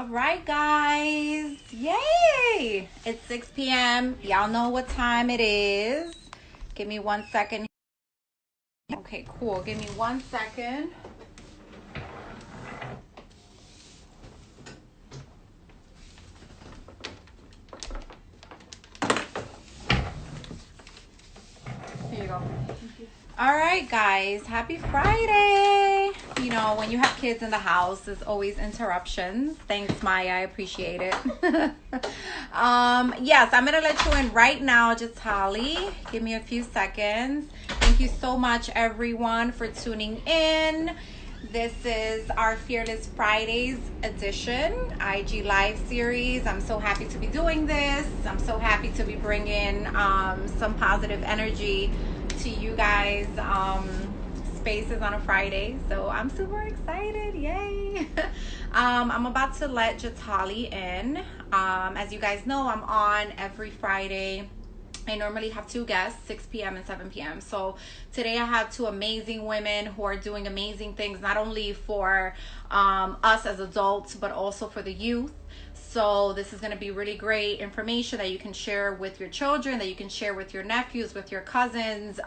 All right, guys. Yay! It's 6 p.m. Y'all know what time it is. Give me 1 second. Okay, cool. Give me 1 second. Here you go. All right, guys. Happy Friday. You know, when you have kids in the house, there's always interruptions. Thanks, Maya. I appreciate it. Yes, I'm going to let you in right now, Jatali. Give me a few seconds. Thank you so much, everyone, for tuning in. This is our Fearless Fridays edition, IG Live series. I'm so happy to be doing this. I'm so happy to be bringing some positive energy to you guys spaces on a Friday. So I'm super excited. Yay. I'm about to let Jatali in. As you guys know, I'm on every Friday. I normally have two guests, 6 p.m. and 7 p.m. So today I have two amazing women who are doing amazing things, not only for us as adults, but also for the youth. So this is going to be really great information that you can share with your children, that you can share with your nephews, with your cousins.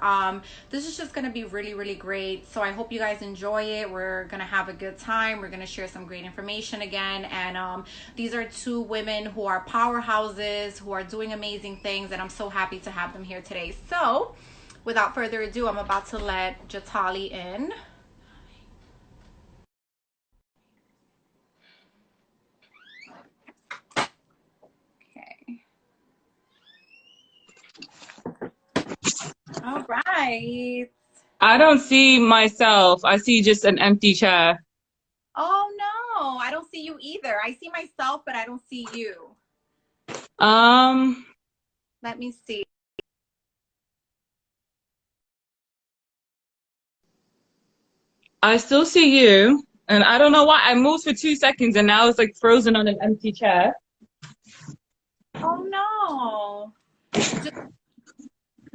This is just going to be really, really great. So I hope you guys enjoy it. We're going to have a good time. We're going to share some great information again. And these are two women who are powerhouses, who are doing amazing things. And I'm so happy to have them here today. So without further ado, I'm about to let Jatali in. All right. I don't see myself. I see just an empty chair. Oh no, I don't see you either. I see myself, but I don't see you. Let me see. I still see you, and I don't know why. I moved for 2 seconds, and now it's like frozen on an empty chair. Oh no.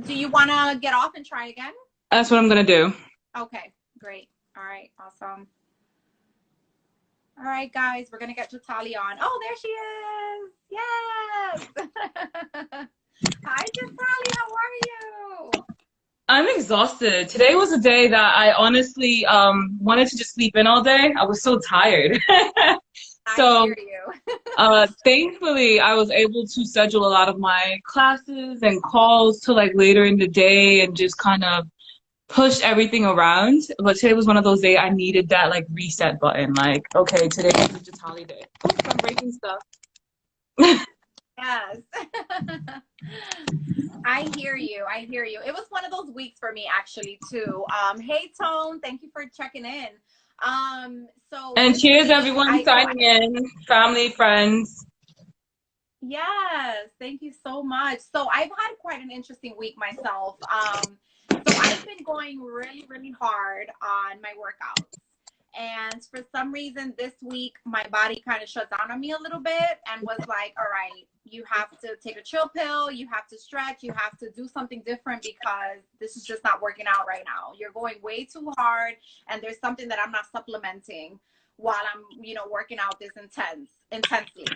Do you want to get off and try again? That's what I'm gonna do. Okay, great. All right, awesome. All right, guys, we're gonna get Jatali on. Oh, there she is. Yes. Hi, Jatali. How are you? I'm exhausted. Today was a day that I honestly wanted to just sleep in all day. I was so tired. I hear you. Thankfully, I was able to schedule a lot of my classes and calls to like later in the day and just kind of push everything around. But today was one of those days I needed that like reset button. Like, okay, today is the Jatali day. Oops, I'm breaking stuff. Yes. I hear you. I hear you. It was one of those weeks for me actually too. Hey Tone, thank you for checking in. So And this cheers, week everyone signing in, family, friends. Yes, thank you so much. So I've had quite an interesting week myself. So I've been going really, really hard on my workouts. And for some reason this week, my body kind of shut down on me a little bit and was like, all right, you have to take a chill pill. You have to stretch. You have to do something different because this is just not working out right now. You're going way too hard. And there's something that I'm not supplementing while I'm, working out this intensely.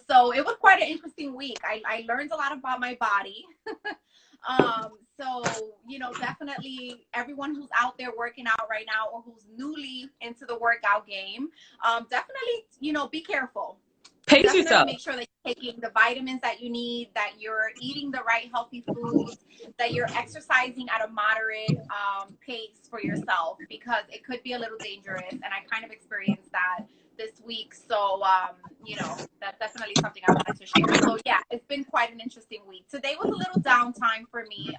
So it was quite an interesting week. I learned a lot about my body. So, definitely everyone who's out there working out right now or who's newly into the workout game, definitely, be careful. Pace Definitely yourself. make sure that you're taking the vitamins that you need, that you're eating the right healthy foods, that you're exercising at a moderate pace for yourself, because it could be a little dangerous. And I kind of experienced that this week. So, that's definitely something I wanted to share. So yeah, it's been quite an interesting week. Today was a little downtime for me.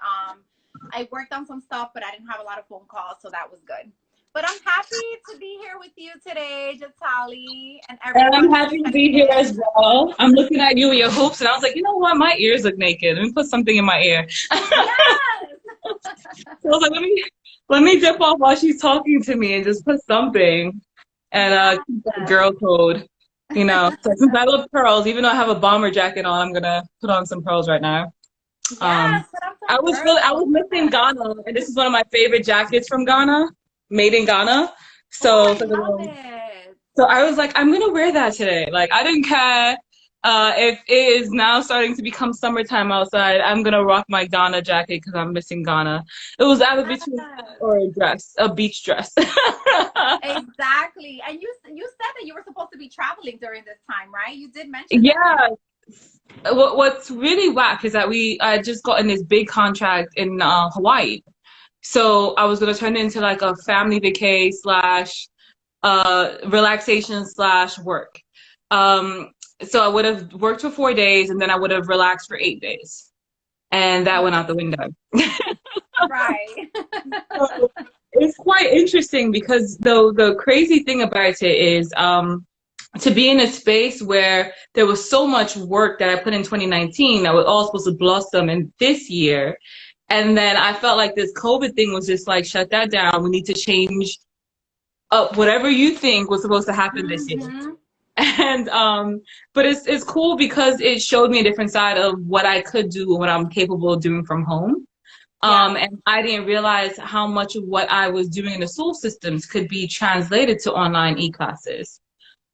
I worked on some stuff, but I didn't have a lot of phone calls, so that was good. But I'm happy to be here with you today, Jatali, and everyone. And I'm happy to be here as well. I'm looking at you with your hoops, and I was like, you know what? My ears look naked. Let me put something in my ear. Yes. So I was like, let me dip off while she's talking to me and just put something and keep that girl code. So since I love pearls, even though I have a bomber jacket on, I'm gonna put on some pearls right now. Yes, I was missing Ghana, and this is one of my favorite jackets from Ghana, made in Ghana. So I love it. So I was like, I'm gonna wear that today. Like I didn't care if it is now starting to become summertime outside. I'm gonna rock my Ghana jacket because I'm missing Ghana. It was either between that Yes, or a dress, a beach dress. exactly. And you said that you were supposed to be traveling during this time, right? You did mention that. Yeah. What's really whack is that I just got in this big contract in Hawaii. So I was gonna turn it into like a family vacay slash relaxation slash work. Um, so I would have worked for 4 days and then I would have relaxed for 8 days. And that went out the window. Right. So it's quite interesting because the crazy thing about it is to be in a space where there was so much work that I put in 2019 that was all supposed to blossom in this year. And then I felt like this COVID thing was just like, shut that down. We need to change up whatever you think was supposed to happen this year. Hmm. And but it's cool because it showed me a different side of what I could do and what I'm capable of doing from home. Yeah, And I didn't realize how much of what I was doing in the school systems could be translated to online e-classes.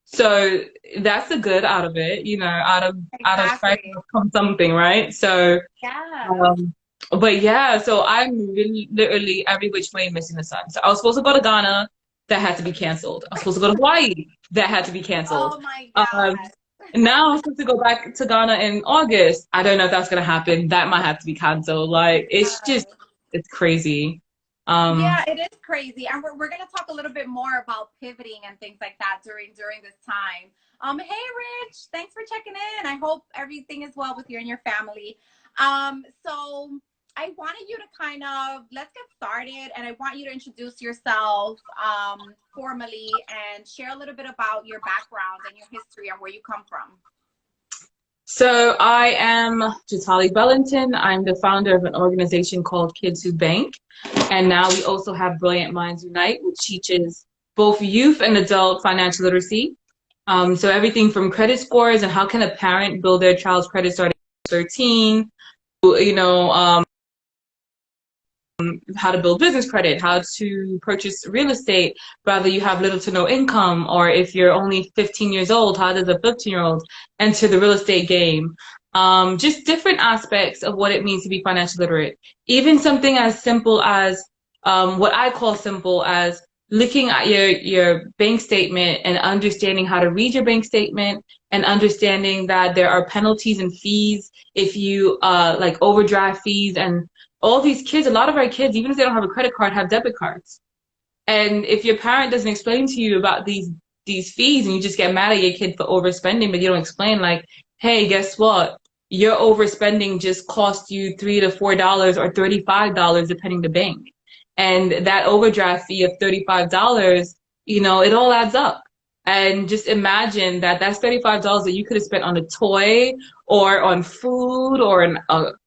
So that's the good out of it, out of strife exactly. must come something, right? So Yes. um but yeah, so I'm really literally every which way missing the sun. So I was supposed to go to Ghana, that had to be canceled. I was supposed to go to Hawaii, that had to be canceled. Oh my Um, God. and now I'm supposed to go back to Ghana in August. I don't know if that's gonna happen. That might have to be canceled. Like Yes. it's crazy. Um, Yeah, it is crazy. And we're gonna talk a little bit more about pivoting and things like that during this time. Hey Rich, thanks for checking in. I hope everything is well with you and your family. So I wanted you to kind of let's get started and I want you to introduce yourself formally and share a little bit about your background and your history and where you come from. so I am Jatali Bellanton. I'm the founder of an organization called Kids Who Bank. And now we also have Brilliant Minds Unite, which teaches both youth and adult financial literacy. So everything from credit scores and how can a parent build their child's credit starting at 13, you know, how to build business credit, how to purchase real estate, whether you have little to no income, or if you're only 15 years old, how does a 15-year-old enter the real estate game? Just different aspects of what it means to be financially literate. Even something as simple as what I call simple as looking at your bank statement and understanding how to read your bank statement and understanding that there are penalties and fees if you like overdraft fees and all these kids, a lot of our kids, even if they don't have a credit card, have debit cards. And if your parent doesn't explain to you about these fees and you just get mad at your kid for overspending, but you don't explain like, hey, guess what? Your overspending just cost you $3 to $4 or $35 depending the bank. And that overdraft fee of $35, it all adds up. And just imagine that that's $35 that you could have spent on a toy or on food or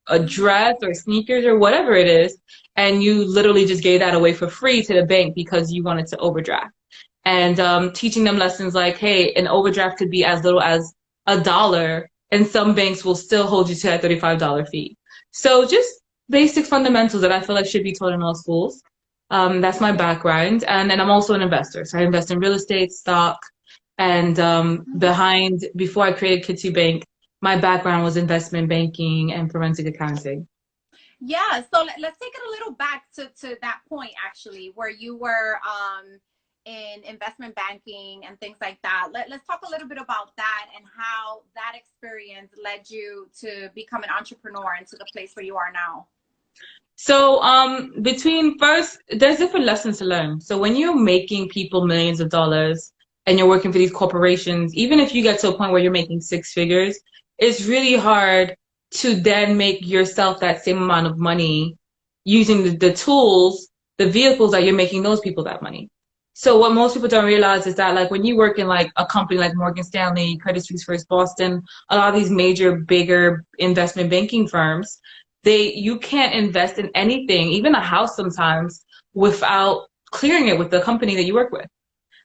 a dress or sneakers or whatever it is. And you literally just gave that away for free to the bank because you wanted to overdraft. And teaching them lessons like, hey, an overdraft could be as little as $1, and some banks will still hold you to that $35 fee. So just basic fundamentals that I feel like should be taught in all schools. That's my background. And then I'm also an investor. So I invest in real estate, stock, and before I created Kids Who Bank, my background was investment banking and forensic accounting. Yeah, so let's take it a little back to that point actually, where you were in investment banking and things like that. Let's talk a little bit about that and how that experience led you to become an entrepreneur and to the place where you are now. So between first, there's different lessons to learn. So when you're making people millions of dollars and you're working for these corporations, even if you get to a point where you're making six figures, it's really hard to then make yourself that same amount of money using the tools, the vehicles that you're making those people that money. So what most people don't realize is that like when you work in like a company like Morgan Stanley, Credit Suisse First Boston, a lot of these major, bigger investment banking firms, you can't invest in anything, even a house sometimes, without clearing it with the company that you work with.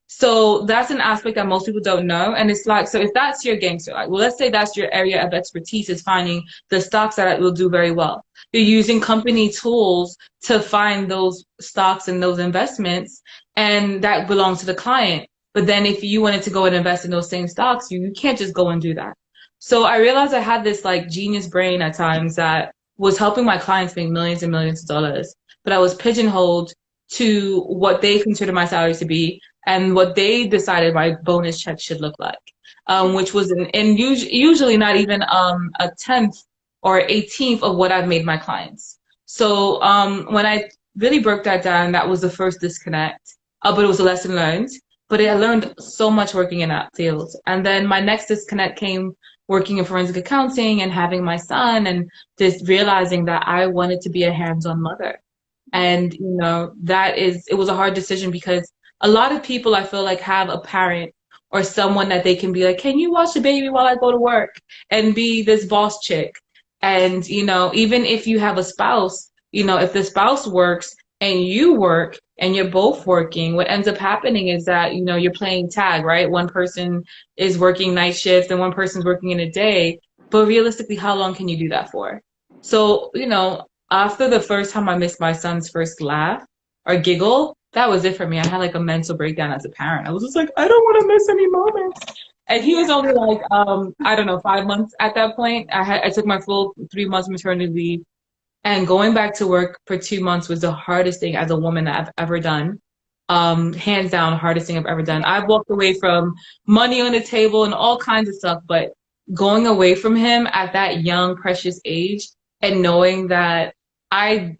So that's an aspect that most people don't know. And it's like, so if that's your gangster, like, well, let's say that's your area of expertise is finding the stocks that will do very well. You're using company tools to find those stocks and those investments, and that belongs to the client. But then if you wanted to go and invest in those same stocks, you can't just go and do that. So I realized I had this like genius brain at times that was helping my clients make millions and millions of dollars, but I was pigeonholed to what they consider my salary to be and what they decided my bonus check should look like, which was usually not even a tenth or 18th of what I've made my clients. So when I really broke that down, that was the first disconnect, but it was a lesson learned. But I learned so much working in that field. And then my next disconnect came working in forensic accounting and having my son and just realizing that I wanted to be a hands-on mother. And, you know, it was a hard decision because a lot of people I feel like have a parent or someone that they can be like, can you watch the baby while I go to work and be this boss chick? And, you know, even if you have a spouse, you know, if the spouse works and you work and you're both working, what ends up happening is that, you know, you're playing tag, right? One person is working night shift and one person's working in a day. But realistically, how long can you do that for? So, you know, after the first time I missed my son's first laugh or giggle, that was it for me. I had like a mental breakdown as a parent. I was just like, I don't want to miss any moments. And he was only like, I don't know, 5 months at that point. I took my full 3 months maternity leave, and going back to work for 2 months was the hardest thing as a woman that I've ever done. Hands down, hardest thing I've ever done. I've walked away from money on the table and all kinds of stuff, but going away from him at that young, precious age and knowing that I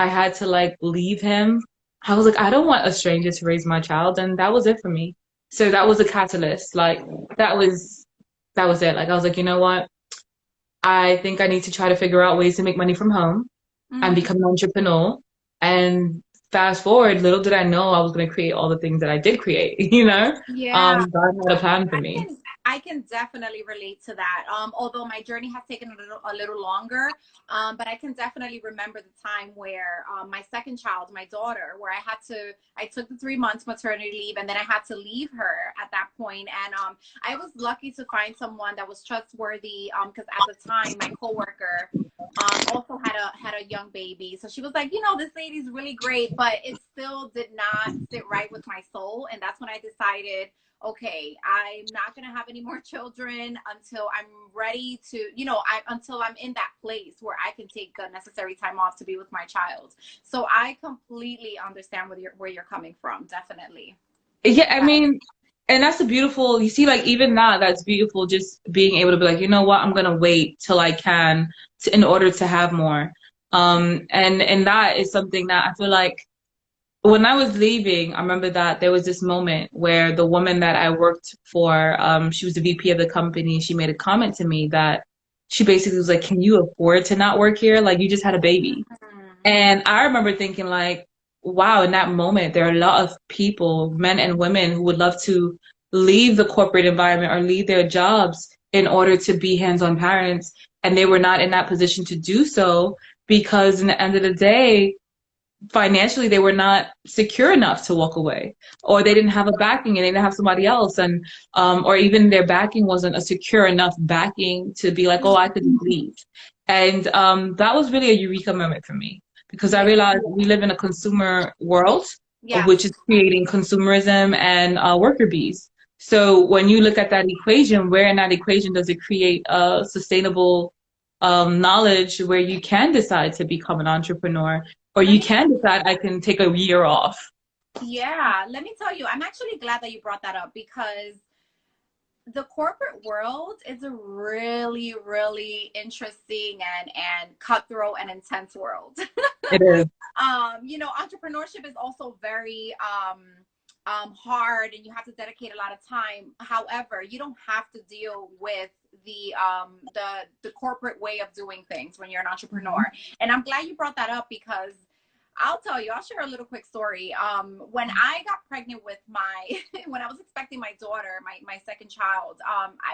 had to like leave him. I was like, I don't want a stranger to raise my child, and that was it for me. So that was a catalyst. Like that was that was it. Like I was like, you know what? I think I need to try to figure out ways to make money from home and Mm-hmm. become an entrepreneur. And fast forward, little did I know I was going to create all the things that I did create, you know? Yeah. God had a plan for I me. can I can definitely relate to that. Although my journey has taken a little longer, but I can definitely remember the time where my second child, my daughter, where I took the 3 months maternity leave, and then I had to leave her at that point. And I was lucky to find someone that was trustworthy. Because at the time, my coworker also had a young baby, so she was like, you know, this lady's really great, but it still did not sit right with my soul, and that's when I decided, okay, I'm not going to have any more children until I'm ready to, you know, until I'm in that place where I can take the necessary time off to be with my child. So I completely understand where you're coming from. Definitely. Yeah, I mean, and that's a beautiful, you see, like even now, that's beautiful just being able to be like, you know what, I'm gonna wait till I can in order to have more. And that is something that I feel like when I was leaving, I remember that there was this moment where the woman that I worked for, she was the VP of the company. She made a comment to me that she basically was like, can you afford to not work here? Like you just had a baby. Mhm. And I remember thinking like, wow, in that moment, there are a lot of people, men and women, who would love to leave the corporate environment or leave their jobs in order to be hands-on parents. And they were not in that position to do so because in the end of the day, financially they were not secure enough to walk away, or they didn't have a backing and they didn't have somebody else, and or even their backing wasn't a secure enough backing to be like, oh, I could leave. And that was really a eureka moment for me because I Yeah. realized we live in a consumer world, Yes. which is creating consumerism and worker bees. So when you look at that equation, where in that equation does it create a sustainable knowledge where you can decide to become an entrepreneur, or Let you me can decide I can take a year off. Yeah, let me tell you, I'm actually glad that you brought that up because the corporate world is a really, really interesting and cutthroat and intense world. It is. You know, entrepreneurship is also very hard, and you have to dedicate a lot of time. However, you don't have to deal with the corporate way of doing things when you're an entrepreneur. And I'm glad you brought that up because I'll tell you, I'll share a little quick story. When I got pregnant with when I was expecting my daughter, my second child,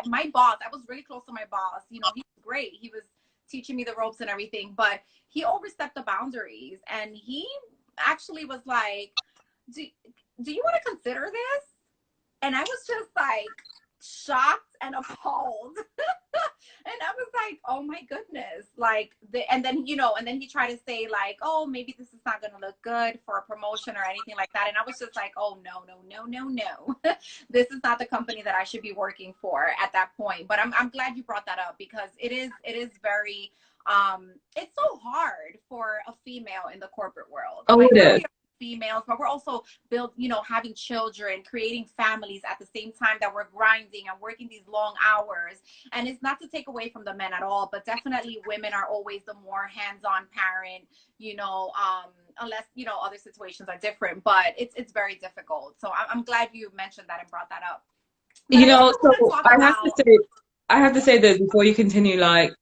my boss, I was really close to my boss. You know, he was great. He was teaching me the ropes and everything, but he overstepped the boundaries, and he actually was like, do, do you want to consider this? And I was just like shocked and appalled. And I was like, oh my goodness. Like and then, and then he tried to say like, oh, maybe this is not going to look good for a promotion or anything like that. And I was just like, oh, no, no, no, no, no. This is not the company that I should be working for at that point. But I'm glad you brought that up, because it is very, it's so hard for a female in the corporate world. Oh, Like, it here is. we are, females, but we're also having children, creating families at the same time that we're grinding and working these long hours. And it's not to take away from the men at all, but definitely women are always the more hands-on parent, unless, other situations are different, but it's very difficult. So I'm glad you mentioned that and brought that up. But You I also know, want to so talk I have to about, say, I have to say this before you continue, like,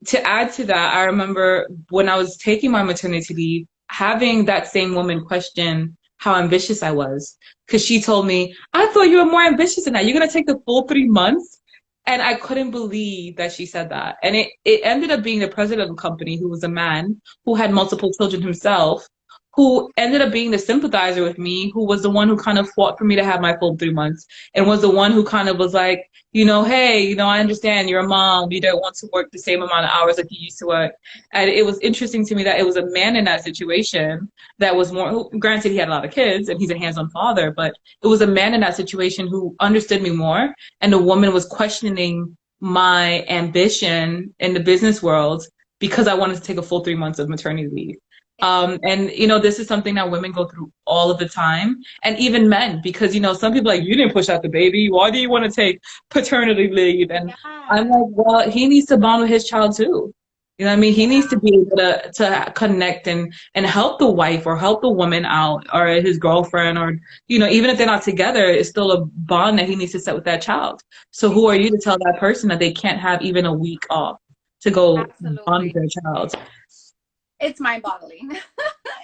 to add to that, I remember when I was taking my maternity leave, having that same woman question how ambitious I was. Because she told me, I thought you were more ambitious than that. You're going to take the full 3 months? And I couldn't believe that she said that. And it ended up being the president of the company, who was a man who had multiple children himself, who ended up being the sympathizer with me, who was the one who kind of fought for me to have my full 3 months, and was the one who kind of was like, hey, I understand you're a mom. You don't want to work the same amount of hours like you used to work. And it was interesting to me that it was a man in that situation that was more, granted, he had a lot of kids and he's a hands-on father, but it was a man in that situation who understood me more. And the woman was questioning my ambition in the business world because I wanted to take a full 3 months of maternity leave. And this is something that women go through all of the time, and even men, because some people are like, you didn't push out the baby. Why do you want to take paternity leave? And I'm yeah, like, well, he needs to bond with his child too. You know what I mean? He needs to yeah. be able to connect and help the wife or help the woman out, or his girlfriend, or even if they're not together, it's still a bond that he needs to set with that child. So who are you to tell that person that they can't have even a week off to go bond with Absolutely. their child? It's mind-boggling.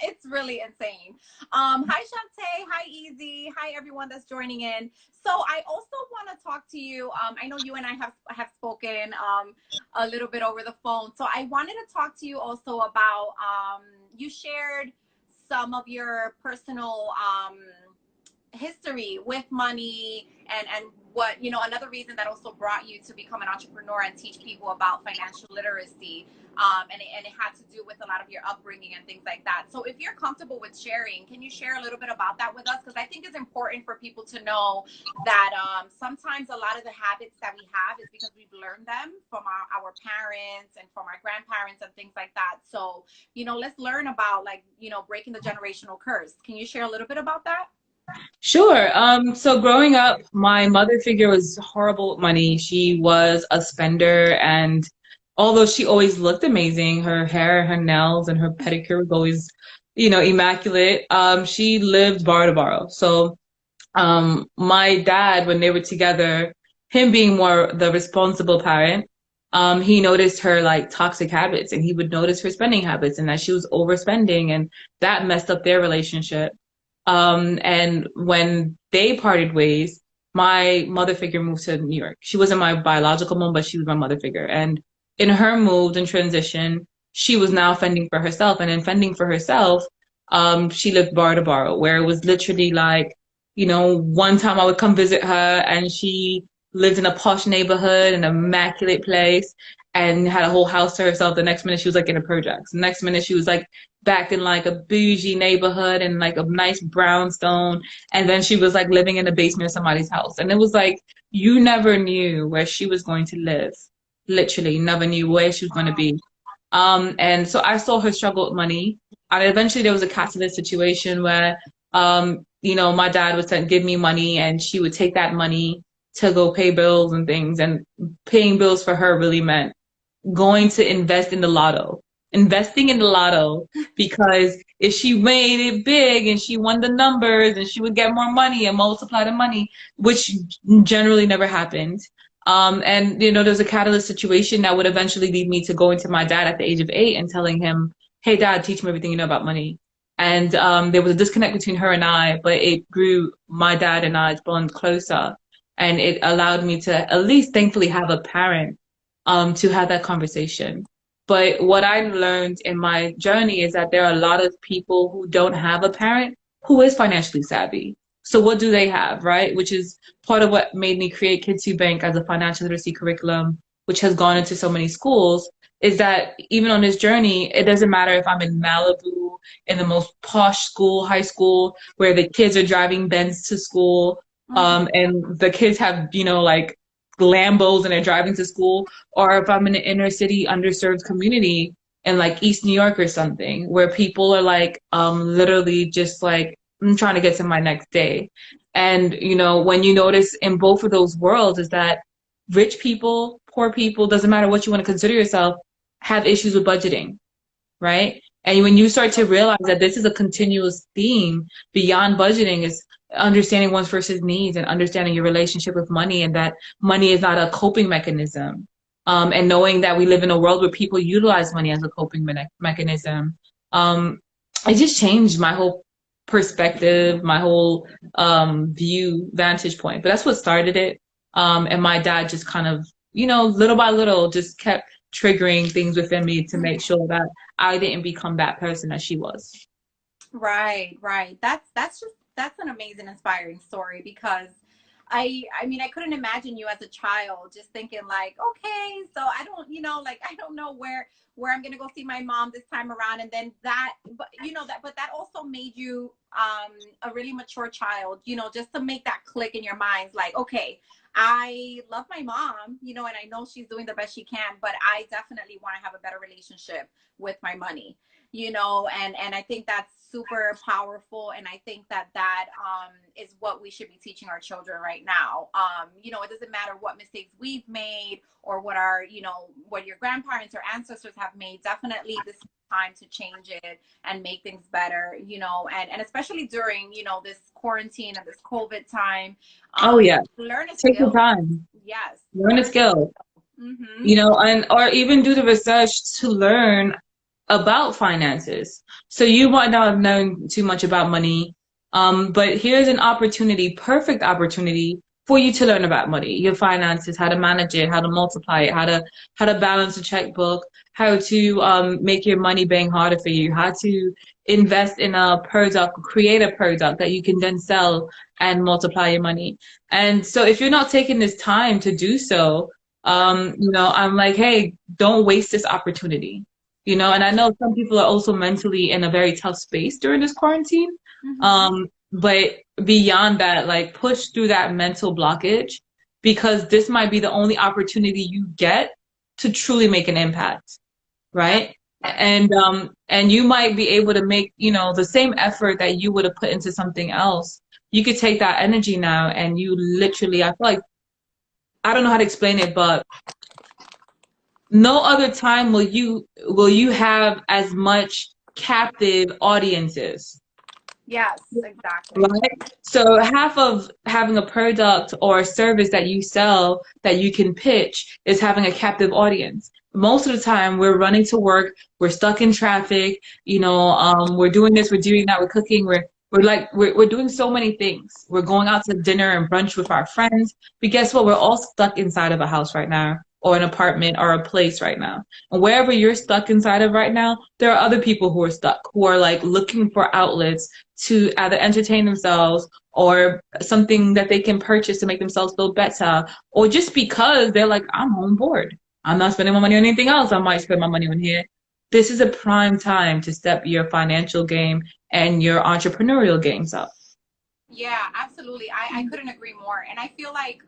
It's really insane. Hi Shantae, hi Easy, hi everyone that's joining in. So I also want to talk to you. I know you and I have spoken a little bit over the phone. So I wanted to talk to you also about, you shared some of your personal history with money, and what, another reason that also brought you to become an entrepreneur and teach people about financial literacy, and it had to do with a lot of your upbringing and things like that. So if you're comfortable with sharing, can you share a little bit about that with us? Because I think it's important for people to know that sometimes a lot of the habits that we have is because we've learned them from our parents and from our grandparents and things like that. So let's learn about, like, breaking the generational curse. Can you share a little bit about that? Sure. So growing up, my mother figure was horrible with money. She was a spender, and although she always looked amazing, her hair, her nails, and her pedicure was always, immaculate. She lived bar to borrow. So, my dad, when they were together, him being more the responsible parent, he noticed her like toxic habits, and he would notice her spending habits, and that she was overspending, and that messed up their relationship. And when they parted ways, my mother figure moved to New York. She wasn't my biological mom, but she was my mother figure. And in her move and transition, she was now fending for herself. And in fending for herself, she lived bar to bar, where it was literally like, one time I would come visit her, and she lived in a posh neighborhood, an immaculate place, and had a whole house to herself. The next minute she was like in a projects. The next minute she was like back in like a bougie neighborhood and like a nice brownstone. And then she was like living in the basement of somebody's house. And it was like, you never knew where she was going to live. Literally, never knew where she was going to Wow. be. And so I saw her struggle with money. And eventually there was a catalyst situation where, my dad would give me money, and she would take that money to go pay bills and things. And paying bills for her really meant going to invest in the lotto, investing in the lotto, because if she made it big and she won the numbers, and she would get more money and multiply the money, which generally never happened. And there's a catalyst situation that would eventually lead me to going to my dad at the age of 8 and telling him, hey dad, teach me everything you know about money. And there was a disconnect between her and I, but it grew my dad and I's bond closer. And it allowed me to at least thankfully have a parent to have that conversation. But what I learned in my journey is that there are a lot of people who don't have a parent who is financially savvy. So what do they have, right? Which is part of what made me create Kids Who Bank as a financial literacy curriculum, which has gone into so many schools, is that even on this journey, it doesn't matter if I'm in Malibu, in the most posh school, high school, where the kids are driving Benz to school, Mhm. and the kids have, like Lambos and they're driving to school, or if I'm in an inner city, underserved community in like East New York or something, where people are like, literally just like, I'm trying to get to my next day. And, when you notice in both of those worlds is that rich people, poor people, doesn't matter what you want to consider yourself, have issues with budgeting, right? And when you start to realize that this is a continuous theme beyond budgeting, is understanding one's versus needs and understanding your relationship with money, and that money is not a coping mechanism. And knowing that we live in a world where people utilize money as a coping mechanism. It just changed my whole perspective, my whole vantage point. But that's what started it. And my dad just kind of, little by little, just kept triggering things within me to make sure that I didn't become that person that she was. Right, right. That's an amazing, inspiring story because I mean I couldn't imagine you as a child just thinking like, okay, so I don't, like I don't know where I'm gonna go see my mom this time around, and then that, but that also made you a really mature child, just to make that click in your minds, like, okay, I love my mom, and I know she's doing the best she can, but I definitely want to have a better relationship with my money, and I think that's super powerful, and I think that is what we should be teaching our children right now. It doesn't matter what mistakes we've made or what what your grandparents or ancestors have made. Definitely this is time to change it and make things better, and especially during this quarantine and this COVID time. Oh yeah, Learn a take your skill. time, Yes, learn a learn. skill, Mm-hmm. and or even do the research to learn about finances. So you might not have known too much about money, but here's an opportunity, perfect opportunity for you to learn about money, your finances, how to manage it, how to multiply it, how to balance a checkbook, how to make your money bang harder for you, how to invest in a product, create a product that you can then sell and multiply your money. And so if you're not taking this time to do so, I'm like, hey, don't waste this opportunity. And I know some people are also mentally in a very tough space during this quarantine. Mm-hmm. But beyond that, like push through that mental blockage, because this might be the only opportunity you get to truly make an impact, right? And you might be able to make, the same effort that you would have put into something else. You could take that energy now and you literally, I feel like, I don't know how to explain it, but no other time will you have as much captive audiences, Yes, exactly. right? So half of having a product or a service that you sell that you can pitch is having a captive audience. Most of the time we're running to work, we're stuck in traffic, we're doing this, we're doing that, we're cooking, we're doing so many things. We're going out to dinner and brunch with our friends. But guess what? We're all stuck inside of a house right now, or an apartment, or a place right now. And wherever you're stuck inside of right now, there are other people who are stuck, who are like looking for outlets to either entertain themselves or something that they can purchase to make themselves feel better, or just because they're like, I'm home bored. I'm not spending my money on anything else. I might spend my money on here. This is a prime time to step your financial game and your entrepreneurial games up. Yeah, absolutely. I couldn't agree more. And I feel like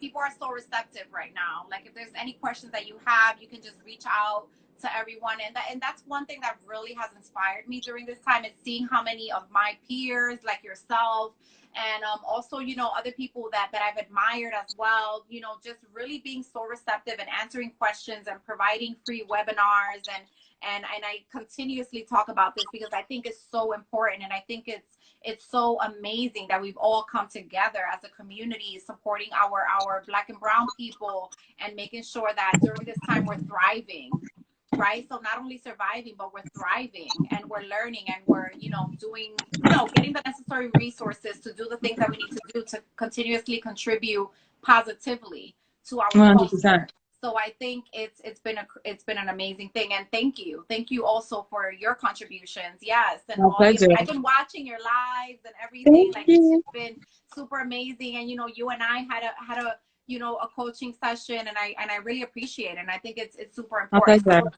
people are so receptive right now. Like if there's any questions that you have, you can just reach out to everyone. And that's one thing that really has inspired me during this time, is seeing how many of my peers, like yourself, and also, other people that I've admired as well, just really being so receptive and answering questions and providing free webinars, and I continuously talk about this because I think it's so important, and I think it's so amazing that we've all come together as a community supporting our Black and brown people, and making sure that during this time we're thriving, right? So not only surviving, but we're thriving, and we're learning, and we're doing, getting the necessary resources to do the things that we need to do to continuously contribute positively to our culture. 100%. So I think it's been an amazing thing, and thank you also for your contributions. Yes, and My all pleasure. I've been watching your lives and everything. Thank Like it's you. just been super amazing, and you and I had a a coaching session, and I really appreciate it. And I think it's super My important. pleasure.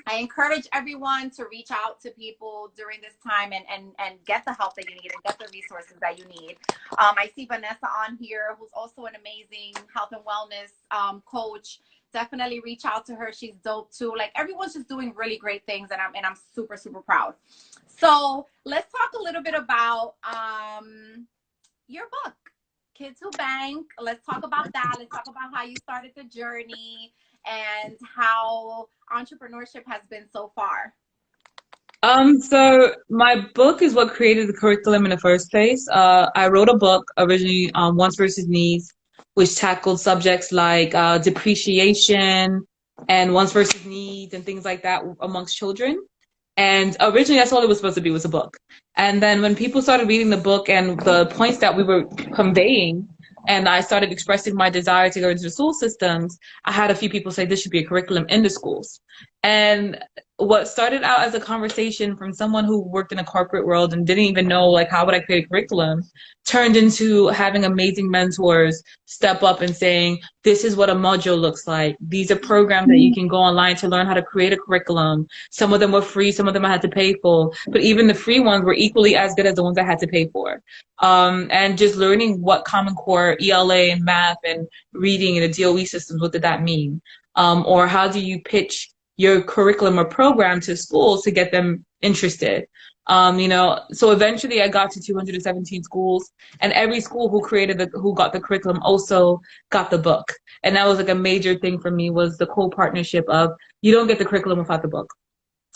I encourage everyone to reach out to people during this time and get the help that you need and get the resources that you need. I see Vanessa on here, who's also an amazing health and wellness coach. Definitely reach out to her. She's dope too. Like, everyone's just doing really great things, and I'm super, super proud. So let's talk a little bit about your book, Kids Who Bank. Let's talk about that. Let's talk about how you started the journey and how entrepreneurship has been so far. So my book is what created the curriculum in the first place. I wrote a book originally, Wants versus Needs, which tackled subjects like depreciation and wants versus needs and things like that amongst children. And originally, that's all it was supposed to be, was a book. And then when people started reading the book and the points that we were conveying, and I started expressing my desire to go into the school systems, I had a few people say this should be a curriculum in the schools. And what started out as a conversation from someone who worked in a corporate world and didn't even know, like, how would I create a curriculum, turned into having amazing mentors step up and saying, this is what a module looks like. These are programs that you can go online to learn how to create a curriculum. Some of them were free, some of them I had to pay for, but even the free ones were equally as good as the ones I had to pay for. And just learning what Common Core, ELA, and math and reading in the DOE systems, what did that mean? Or how do you pitch your curriculum or program to schools to get them interested? So eventually I got to 217 schools, and every school who got the curriculum also got the book. And that was like a major thing for me, was the co-partnership of, you don't get the curriculum without the book,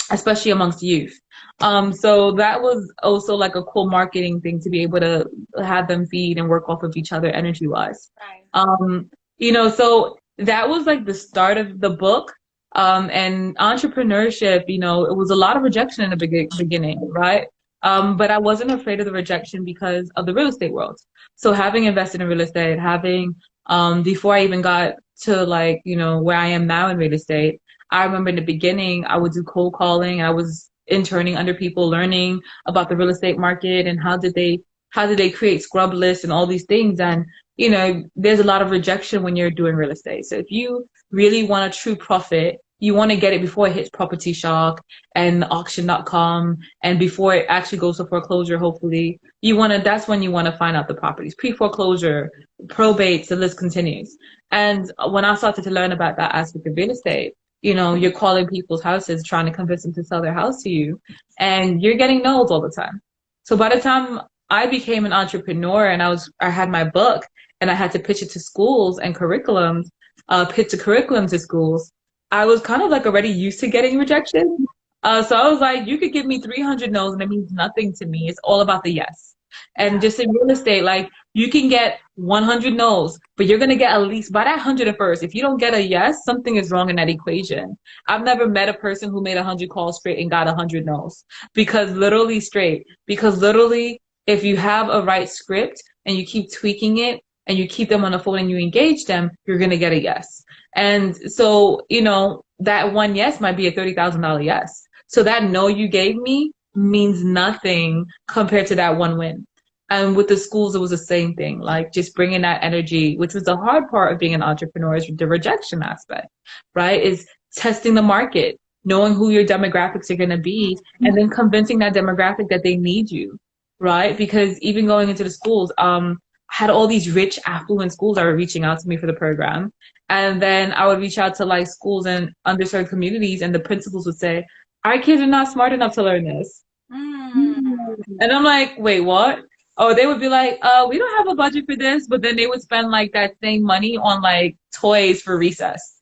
especially amongst youth. So that was also like a cool marketing thing, to be able to have them feed and work off of each other energy wise. Right. So that was like the start of the book. And entrepreneurship, it was a lot of rejection in the beginning, right? But I wasn't afraid of the rejection because of the real estate world. So having invested in real estate, before I even got to where I am now in real estate, I remember in the beginning, I would do cold calling. I was interning under people, learning about the real estate market and how did they create scrub lists and all these things. And, there's a lot of rejection when you're doing real estate. So if you really want a true profit, you want to get it before it hits Property Shock and auction.com, and before it actually goes to foreclosure, hopefully. That's when you want to find out the properties. Pre-foreclosure, probates, the list continues. And when I started to learn about that aspect of real estate, you're calling people's houses, trying to convince them to sell their house to you, and you're getting no's all the time. So by the time I became an entrepreneur and I had my book and I had to pitch it to schools and curriculums, pitch a curriculum to schools, I was kind of like already used to getting rejection. So I was like, you could give me 300 no's and it means nothing to me. It's all about the yes. And just in real estate, like, you can get 100 no's, but you're going to get at least by that 100 at first. If you don't get a yes, something is wrong in that equation. I've never met a person who made 100 calls straight and got 100 no's, because literally, if you have a right script and you keep tweaking it and you keep them on the phone and you engage them, you're going to get a yes. And so, that one yes might be a $30,000 yes. So that no you gave me means nothing compared to that one win. And with the schools, it was the same thing, like just bringing that energy, which was the hard part of being an entrepreneur, is the rejection aspect, right? Is testing the market, knowing who your demographics are going to be, and then convincing that demographic that they need you, right? Because even going into the schools, I had all these rich, affluent schools that were reaching out to me for the program. And then I would reach out to like schools in underserved communities, and the principals would say, our kids are not smart enough to learn this. And I'm like, wait, what? Oh, they would be like, we don't have a budget for this, but then they would spend like that same money on like toys for recess.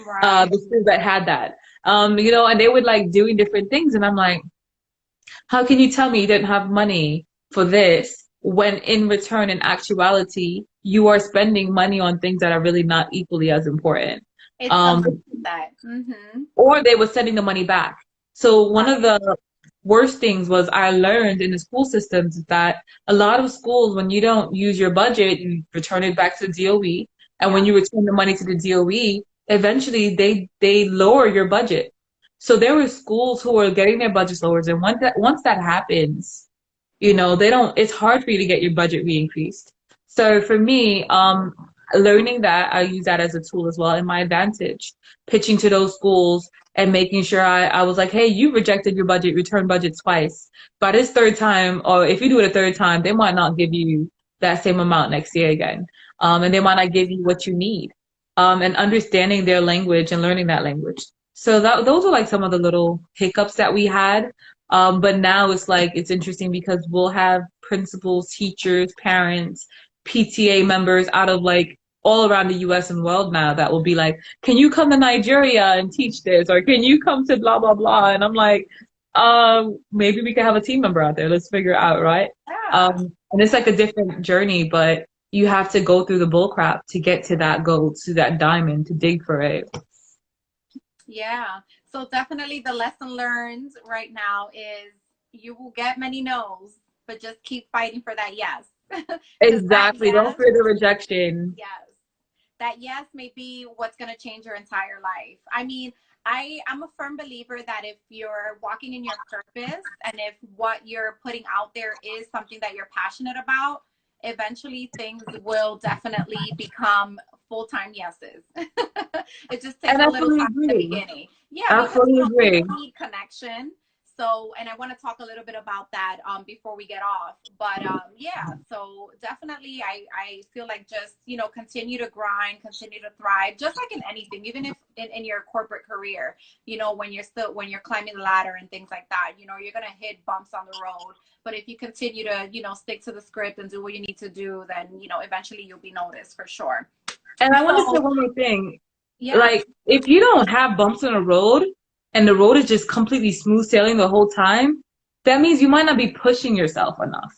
Right. The schools that had that. And they would like doing different things. And I'm like, how can you tell me you didn't have money for this when in return, in actuality, you are spending money on things that are really not equally as important? It's that. Mm-hmm. Or they were sending the money back. So one of the worst things was I learned in the school systems is that a lot of schools, when you don't use your budget, you return it back to the DOE. And when you return the money to the DOE, eventually they lower your budget. So there were schools who were getting their budgets lowered. And once that happens, it's hard for you to get your budget re-increased. So for me, learning that, I use that as a tool as well in my advantage, pitching to those schools and making sure I was like, hey, you rejected your budget, return budget twice. By this third time, or if you do it a third time, they might not give you that same amount next year again. And they might not give you what you need. And understanding their language and learning that language. So those are like some of the little hiccups that we had. But now it's like, it's interesting because we'll have principals, teachers, parents, PTA members out of like all around the US and world now that will be like, can you come to Nigeria and teach this? Or can you come to blah, blah, blah? And I'm like, maybe we can have a team member out there. Let's figure it out, right? Yeah. And it's like a different journey, but you have to go through the bull crap to get to that gold, to that diamond, to dig for it. Yeah. So definitely the lesson learned right now is you will get many no's, but just keep fighting for that yes. Because that Exactly. Don't yes, fear the rejection. yes, that yes may be what's going to change your entire life. I mean, I'm a firm believer that if you're walking in your purpose and if what you're putting out there is something that you're passionate about, eventually things will definitely become full-time yeses. It just takes And a I little fully time in the agree. beginning. Yeah, I because fully agree. people need connection. So, and I want to talk a little bit about that before we get off. But yeah, so definitely I feel like just, continue to grind, continue to thrive, just like in anything, even if in your corporate career, when you're climbing the ladder and things like that, you're going to hit bumps on the road. But if you continue to, stick to the script and do what you need to do, then, eventually you'll be noticed for sure. And I want to say So, one more thing. yeah, Like, if you don't have bumps in the road and the road is just completely smooth sailing the whole time, that means you might not be pushing yourself enough,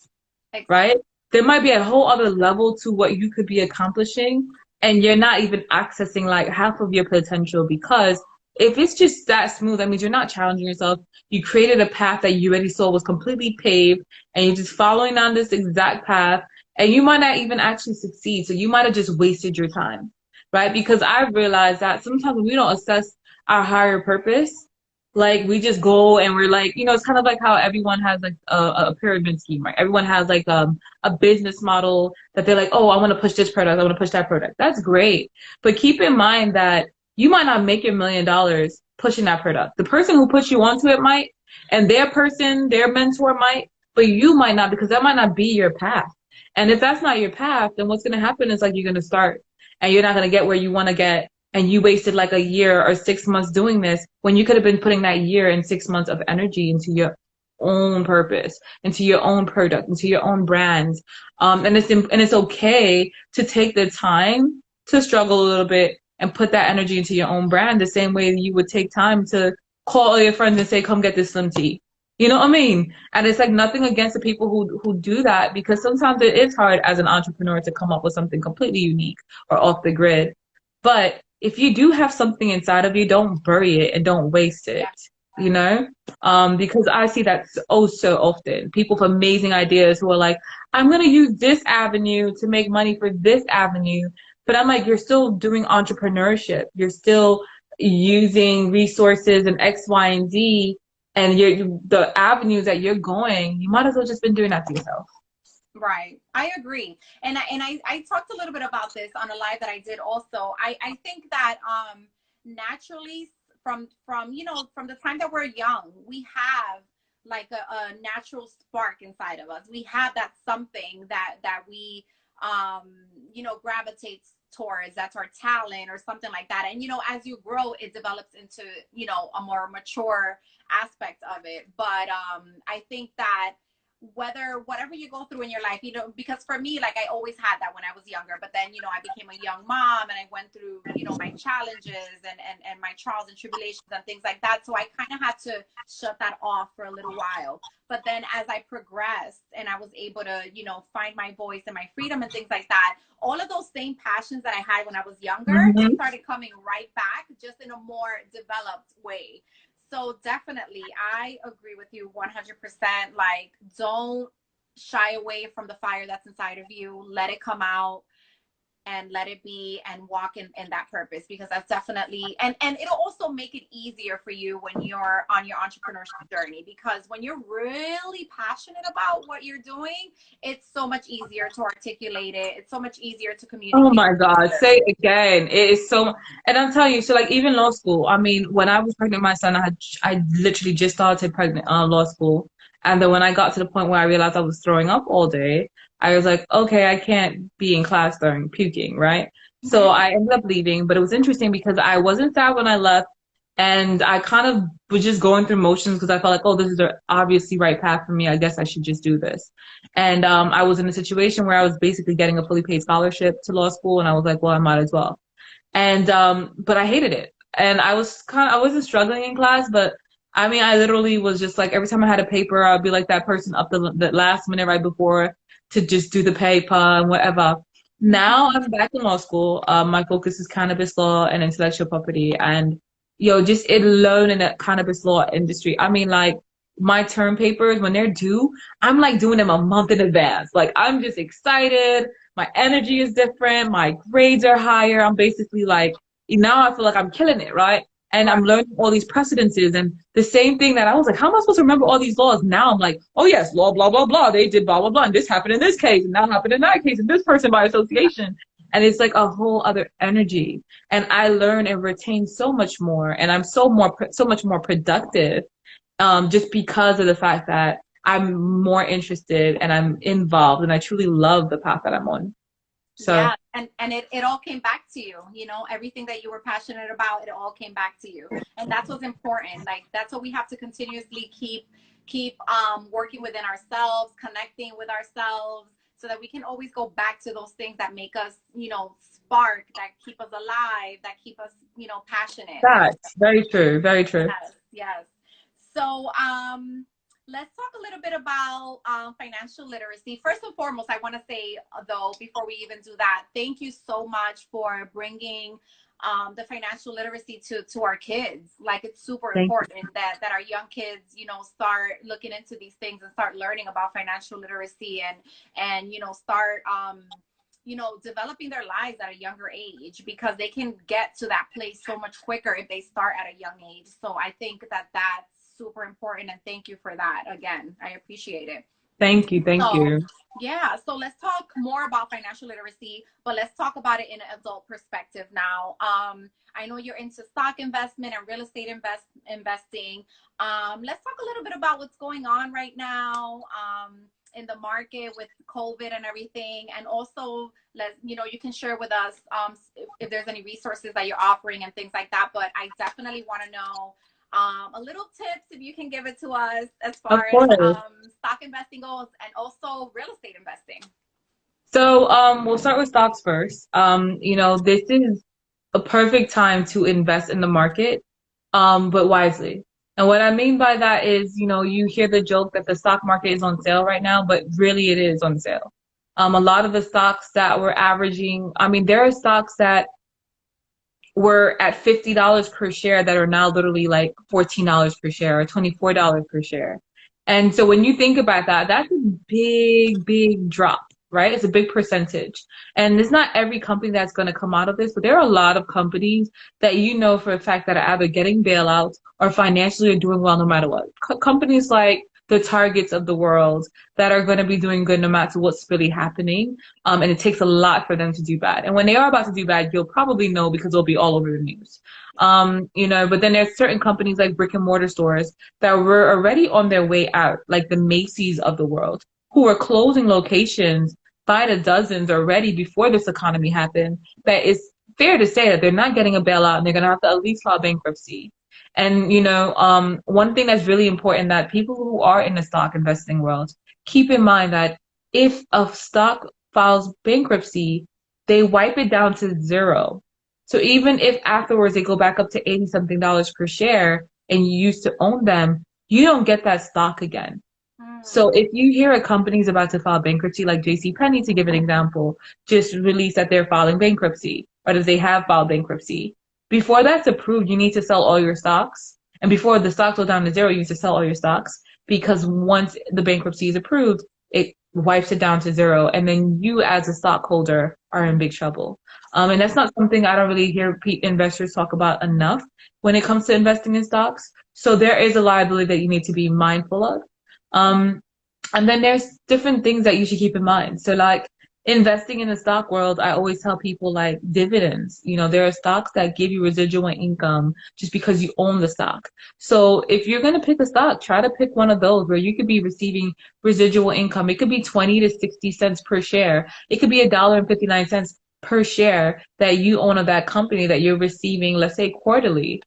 exactly. right? There might be a whole other level to what you could be accomplishing, and you're not even accessing like half of your potential because if it's just that smooth, that means you're not challenging yourself. You created a path that you already saw was completely paved, and you're just following down this exact path, and you might not even actually succeed. So you might have just wasted your time, right? Because I realized that sometimes we don't assess our higher purpose. Like we just go and we're like, it's kind of like how everyone has like a pyramid scheme, right? Everyone has like a business model that they're like, oh, I want to push this product, I want to push that product. That's great. But keep in mind that you might not make $1 million pushing that product. The person who puts you onto it might, and their mentor might, but you might not because that might not be your path. And if that's not your path, then what's going to happen is like you're going to start and you're not going to get where you want to get. And you wasted like a year or 6 months doing this when you could have been putting that year and 6 months of energy into your own purpose, into your own product, into your own brand. And it's okay to take the time to struggle a little bit and put that energy into your own brand the same way you would take time to call all your friends and say, come get this slim tea. You know what I mean? And it's like nothing against the people who do that because sometimes it is hard as an entrepreneur to come up with something completely unique or off the grid. But if you do have something inside of you, don't bury it and don't waste it, Yeah. you know? Because I see that so often. People with amazing ideas who are like, I'm going to use this avenue to make money for this avenue. But I'm like, you're still doing entrepreneurship. You're still using resources and X, Y, and Z. And the avenues that you're going, you might as well just been doing that to yourself. Right. I agree. And I talked a little bit about this on a live that I did also. I think that naturally from the time that we're young, we have like a natural spark inside of us. We have that something that we gravitates towards. That's our talent or something like that. And as you grow, it develops into, a more mature aspect of it. But I think that whatever you go through in your life, because for me, like I always had that when I was younger, but then, I became a young mom and I went through, my challenges and my trials and tribulations and things like that. So I kind of had to shut that off for a little while. But then as I progressed and I was able to, find my voice and my freedom and things like that, all of those same passions that I had when I was younger, they Mm-hmm. started coming right back, just in a more developed way. So definitely, I agree with you 100%. Like, don't shy away from the fire that's inside of you. Let it come out. and let it be and walk in that purpose, because that's definitely, and it'll also make it easier for you when you're on your entrepreneurship journey, because when you're really passionate about what you're doing, it's so much easier to articulate it. It's so much easier to Oh communicate my with God, others. say it again. It is so, and I'm telling you, so like even law school, I mean, when I was pregnant with my son, I literally just started pregnant law school. And then when I got to the point where I realized I was throwing up all day, I was like, okay, I can't be in class during puking, right? So Mhm. I ended up leaving, but it was interesting because I wasn't sad when I left, and I kind of was just going through motions because I felt like, oh, this is the obviously right path for me. I guess I should just do this. And I was in a situation where I was basically getting a fully paid scholarship to law school, and I was like, well, I might as well. And but I hated it, and I wasn't struggling in class, but I mean, I literally was just like every time I had a paper, I'd be like that person up the last minute right before to just do the paper and whatever. Now Mhm. I'm back in law school. My focus is cannabis law and intellectual property, and just it alone in the cannabis law industry. I mean, like my term papers when they're due, I'm like doing them a month in advance. Like I'm just excited. My energy is different. My grades are higher. I'm basically like, now I feel like I'm killing it, right? And Right. I'm learning all these precedences and the same thing that I was like, how am I supposed to remember all these laws? Now I'm like, oh yes, law, blah, blah, blah. They did blah, blah, blah. And this happened in this case and that happened in that case and this person by association. And it's like a whole other energy. And I learn and retain so much more. And I'm so much more productive just because of the fact that I'm more interested and I'm involved and I truly love the path that I'm on. So Yeah, and it all came back to you. You know, everything that you were passionate about, it all came back to you. And that's what's important. Like that's what we have to continuously keep working within ourselves, connecting with ourselves, so that we can always go back to those things that make us, spark, that keep us alive, that keep us, passionate. that's very true, very true. Yes, yes. So, let's talk a little bit about financial literacy. First and foremost, I want to say, though, before we even do that, thank you so much for bringing the financial literacy to our kids. Like, it's super Thank you. important that our young kids, start looking into these things and start learning about financial literacy, and start developing their lives at a younger age, because they can get to that place so much quicker if they start at a young age. So I think that that's super important, and thank you for that again. I appreciate it. Thank you. Thank So you. yeah, so let's talk more about financial literacy, but let's talk about it in an adult perspective now. I know you're into stock investment and real estate investing. Let's talk a little bit about what's going on right now in the market with COVID and everything, and also you can share with us if there's any resources that you're offering and things like that. But I definitely want to know a little tips, if you can give it to us, as Of far as course. stock investing goes, and also real estate investing. So, we'll start with stocks first. This is a perfect time to invest in the market, but wisely. And what I mean by that is, you hear the joke that the stock market is on sale right now, but really it is on sale. A lot of the stocks that were averaging, I mean, there are stocks that were at $50 per share that are now literally like $14 per share or $24 per share. And so when you think about that, that's a big, big drop, right? It's a big percentage. And it's not every company that's going to come out of this, but there are a lot of companies that you know for a fact that are either getting bailouts or financially are doing well no matter what. Companies like the Targets of the world that are going to be doing good no matter what's really happening. And it takes a lot for them to do bad. And when they are about to do bad, you'll probably know because it'll be all over the news. But then there's certain companies like brick and mortar stores that were already on their way out, like the Macy's of the world, who were closing locations by the dozens already before this economy happened. That it's fair to say that they're not getting a bailout and they're going to have to at least file bankruptcy. And, one thing that's really important that people who are in the stock investing world keep in mind that if a stock files bankruptcy, they wipe it down to zero. So even if afterwards they go back up to 80 something dollars per share and you used to own them, you don't get that stock again. So Hmm. if you hear a company's about to file bankruptcy, like JCPenney, to give an example, just released that they're filing bankruptcy or that they have filed bankruptcy, before that's approved, you need to sell all your stocks. And before the stocks go down to zero, you need to sell all your stocks because once the bankruptcy is approved, it wipes it down to zero, and then you as a stockholder are in big trouble. And that's not something I don't really hear investors talk about enough when it comes to investing in stocks. So there is a liability that you need to be mindful of. Um, and then there's different things that you should keep in mind. So like investing in the stock world, I always tell people like dividends. You know, there are stocks that give you residual income just because you own the stock. So if you're going to pick a stock, try to pick one of those where you could be receiving residual income. It could be 20 to 60 cents per share. It could be $1.59 per share that you own of that company that you're receiving, let's say quarterly,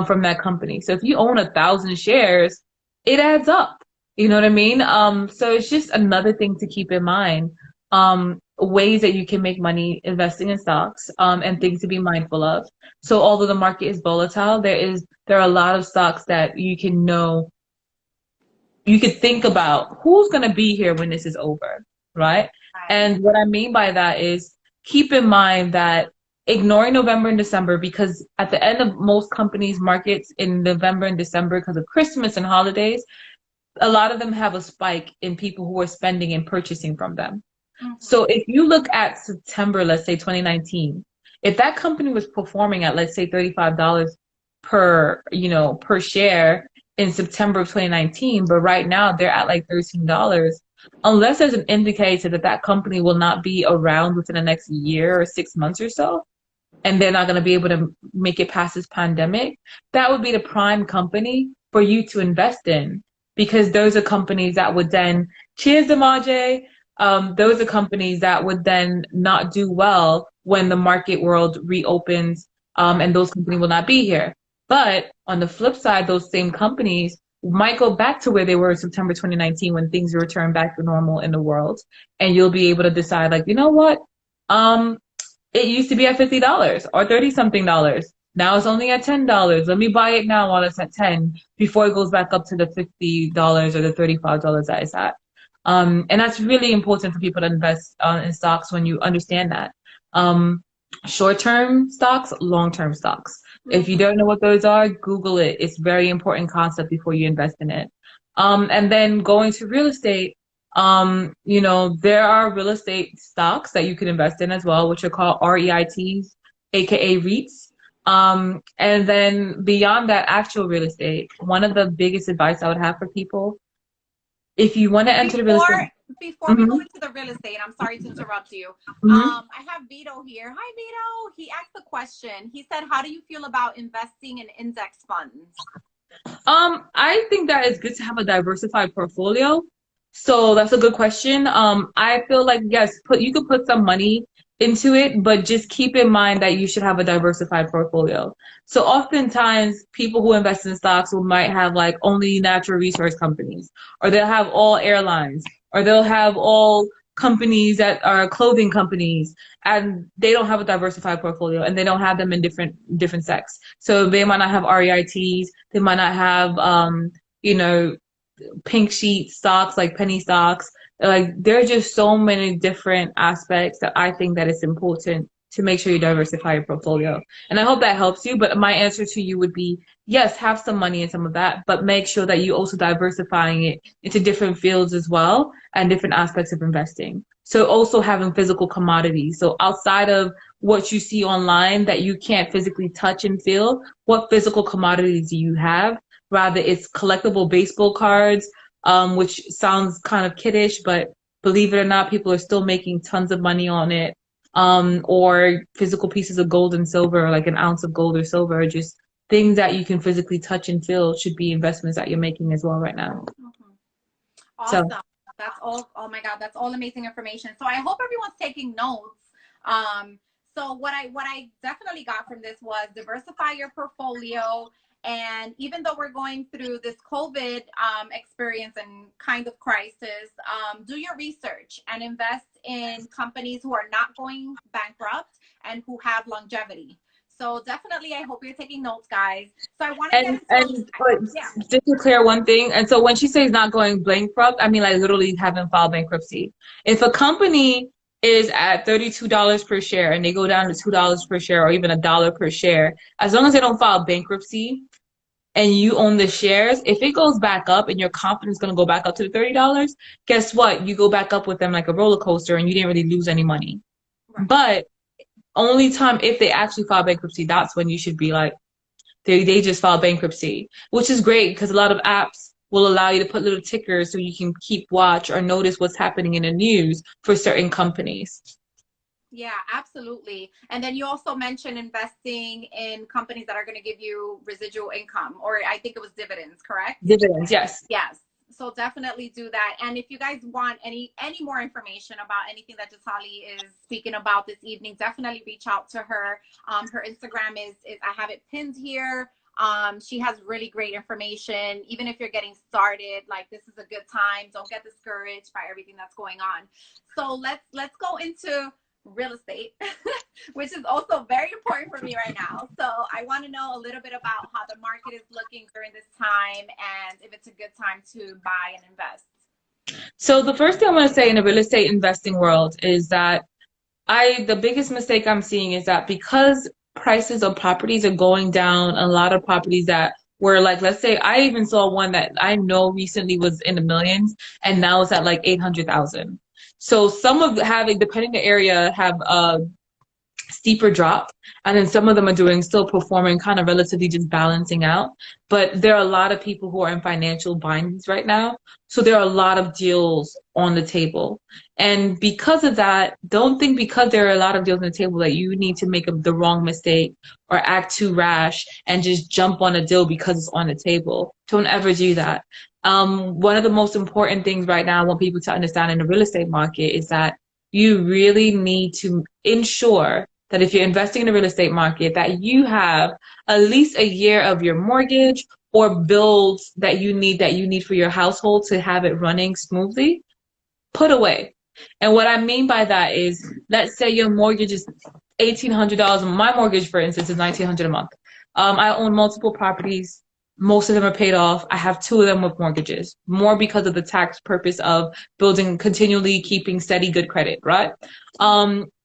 from that company. So if you own 1,000 shares, it adds up. You know what I mean? So it's just another thing to keep in mind. Ways that you can make money investing in stocks, and things to be mindful of. So although the market is volatile, there are a lot of stocks that you can know, you could think about who's going to be here when this is over, right? And what I mean by that is keep in mind that ignoring November and December, because at the end of most companies' markets in November and December, because of Christmas and holidays, a lot of them have a spike in people who are spending and purchasing from them. So if you look at September, let's say 2019, if that company was performing at, let's say, $35 per share in September of 2019, but right now they're at like $13, unless there's an indicator that that company will not be around within the next year or 6 months or so, and they're not going to be able to make it past this pandemic, that would be the prime company for you to invest in, because those are companies that would then, cheers, Demaje, those are companies that would then not do well when the market world reopens, and those companies will not be here. But on the flip side, those same companies might go back to where they were in September 2019 when things return back to normal in the world, and you'll be able to decide, like, you know what? It used to be at $50 or 30 something dollars. Now it's only at $10. Let me buy it now while it's at 10 before it goes back up to the $50 or the $35 that it's at. And that's really important for people to invest in stocks when you understand that. Short-term stocks, long-term stocks. If you don't know what those are, Google it. It's a very important concept before you invest in it. And then going to real estate, there are real estate stocks that you can invest in as well, which are called REITs, aka REITs. And then beyond that, actual real estate, one of the biggest advice I would have for people, if you want to enter the real estate. Before we go into the real estate, I'm sorry to interrupt you. I have Vito here. Hi, Vito. He asked a question. He said, how do you feel about investing in index funds? I think that it's good to have a diversified portfolio. So that's a good question. I feel like, yes, you could put some money into it, but just keep in mind that you should have a diversified portfolio. So oftentimes people who invest in stocks might have like only natural resource companies, or they'll have all airlines, or they'll have all companies that are clothing companies, and they don't have a diversified portfolio, and they don't have them in different sects. So they might not have REITs, they might not have pink sheet stocks, like penny stocks. Like, there are just so many different aspects that I think that it's important to make sure you diversify your portfolio. And I hope that helps you. But my answer to you would be, yes, have some money in some of that, but make sure that you also diversifying it into different fields as well and different aspects of investing. So also having physical commodities. So outside of what you see online that you can't physically touch and feel, what physical commodities do you have? Rather, it's collectible baseball cards, which sounds kind of kiddish, but believe it or not, people are still making tons of money on it. Or physical pieces of gold and silver, like an ounce of gold or silver, just things that you can physically touch and feel should be investments that you're making as well right now. Awesome. So that's all. Oh my God, that's all amazing information. So I hope everyone's taking notes. So what I definitely got from this was diversify your portfolio. And even though we're going through this COVID experience and kind of crisis, do your research and invest in companies who are not going bankrupt and who have longevity. So definitely, I hope you're taking notes, guys. So I want to just to clear one thing. And so when she says not going bankrupt, I mean like literally haven't filed bankruptcy. If a company is at $32 per share and they go down to $2 per share or even $1 per share, as long as they don't file bankruptcy and you own the shares, if it goes back up and you're confident it's going to go back up to the $30, guess what? You go back up with them like a roller coaster and you didn't really lose any money. Right. But only time if they actually file bankruptcy, that's when you should be like, they just filed bankruptcy, which is great because a lot of apps will allow you to put little tickers so you can keep watch or notice what's happening in the news for certain companies. Yeah, absolutely. And then you also mentioned investing in companies that are going to give you residual income, or I think it was dividends, correct? Dividends, yes. Yes. So definitely do that. And if you guys want any more information about anything that Jatali is speaking about this evening, definitely reach out to her. Her Instagram is I have it pinned here. She has really great information. Even if you're getting started, like this is a good time. Don't get discouraged by everything that's going on. So let's go into real estate, which is also very important for me right now. So I want to know a little bit about how the market is looking during this time and if it's a good time to buy and invest. So the first thing I want to say in the real estate investing world is that the biggest mistake I'm seeing is that because prices of properties are going down, a lot of properties that were like, let's say I even saw one that I know recently was in the millions and now it's at like 800,000. So some of having, depending the area, have a steeper drop, and then some of them are doing still performing kind of relatively just balancing out. But there are a lot of people who are in financial binds right now. So there are a lot of deals on the table. And because of that, don't think because there are a lot of deals on the table that you need to make the wrong mistake or act too rash and just jump on a deal because it's on the table. Don't ever do that. One of the most important things right now I want people to understand in the real estate market is that you really need to ensure that if you're investing in the real estate market, that you have at least a year of your mortgage or bills that you need for your household to have it running smoothly put away. And what I mean by that is, let's say your mortgage is $1,800. My mortgage, for instance, is $1,900 a month. I own multiple properties. Most of them are paid off. I have 2 of them with mortgages, more because of the tax purpose of building, continually keeping steady, good credit, right?